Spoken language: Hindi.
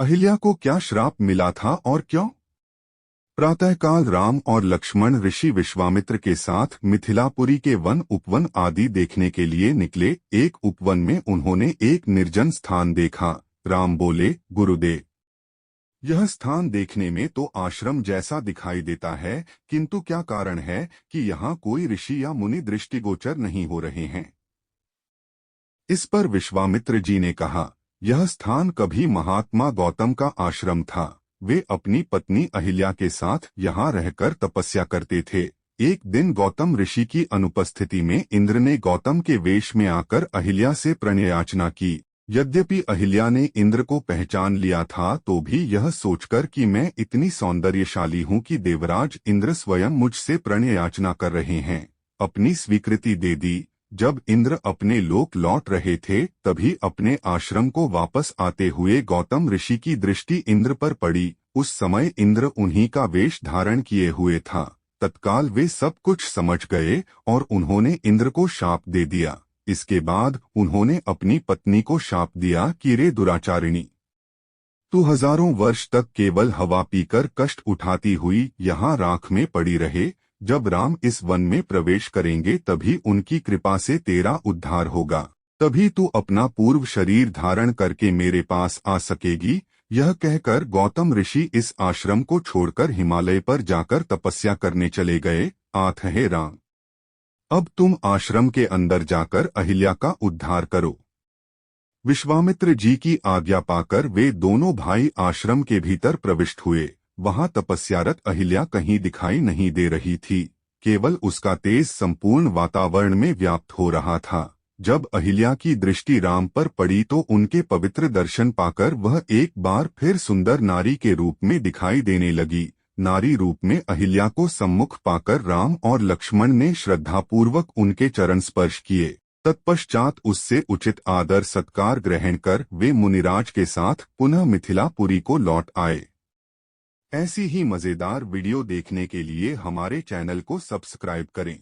अहिल्या को क्या श्राप मिला था और क्यों? प्रातःकाल राम और लक्ष्मण ऋषि विश्वामित्र के साथ मिथिलापुरी के वन उपवन आदि देखने के लिए निकले। एक उपवन में उन्होंने एक निर्जन स्थान देखा। राम बोले, गुरुदेव, यह स्थान देखने में तो आश्रम जैसा दिखाई देता है, किंतु क्या कारण है कि यहाँ कोई ऋषि या मुनि दृष्टिगोचर नहीं हो रहे हैं? इस पर विश्वामित्र जी ने कहा, यह स्थान कभी महात्मा गौतम का आश्रम था। वे अपनी पत्नी अहिल्या के साथ यहाँ रहकर तपस्या करते थे। एक दिन गौतम ऋषि की अनुपस्थिति में इंद्र ने गौतम के वेश में आकर अहिल्या से प्रणयाचना की। यद्यपि अहिल्या ने इंद्र को पहचान लिया था, तो भी यह सोचकर कि मैं इतनी सौंदर्यशाली हूँ कि देवराज इंद्र स्वयं मुझसे प्रणयाचना कर रहे हैं, अपनी स्वीकृति दे दी। जब इंद्र अपने लोक लौट रहे थे, तभी अपने आश्रम को वापस आते हुए गौतम ऋषि की दृष्टि इंद्र पर पड़ी। उस समय इंद्र उन्हीं का वेश धारण किए हुए था। तत्काल वे सब कुछ समझ गए और उन्होंने इंद्र को शाप दे दिया। इसके बाद उन्होंने अपनी पत्नी को शाप दिया कि रे दुराचारिणी, तू हजारों वर्ष तक केवल हवा पीकर कष्ट उठाती हुई यहाँ राख में पड़ी रहे। जब राम इस वन में प्रवेश करेंगे तभी उनकी कृपा से तेरा उद्धार होगा। तभी तू अपना पूर्व शरीर धारण करके मेरे पास आ सकेगी। यह कहकर गौतम ऋषि इस आश्रम को छोड़कर हिमालय पर जाकर तपस्या करने चले गए। आठ हे राम, अब तुम आश्रम के अंदर जाकर अहिल्या का उद्धार करो। विश्वामित्र जी की आज्ञा पाकर वे दोनों भाई आश्रम के भीतर प्रविष्ट हुए। वहां तपस्यारत अहिल्या कहीं दिखाई नहीं दे रही थी, केवल उसका तेज संपूर्ण वातावरण में व्याप्त हो रहा था। जब अहिल्या की दृष्टि राम पर पड़ी तो उनके पवित्र दर्शन पाकर वह एक बार फिर सुंदर नारी के रूप में दिखाई देने लगी। नारी रूप में अहिल्या को सम्मुख पाकर राम और लक्ष्मण ने श्रद्धापूर्वक उनके चरण स्पर्श किए। तत्पश्चात उससे उचित आदर सत्कार ग्रहण कर वे मुनिराज के साथ पुनः मिथिलापुरी को लौट आए। ऐसी ही मजेदार वीडियो देखने के लिए हमारे चैनल को सब्सक्राइब करें।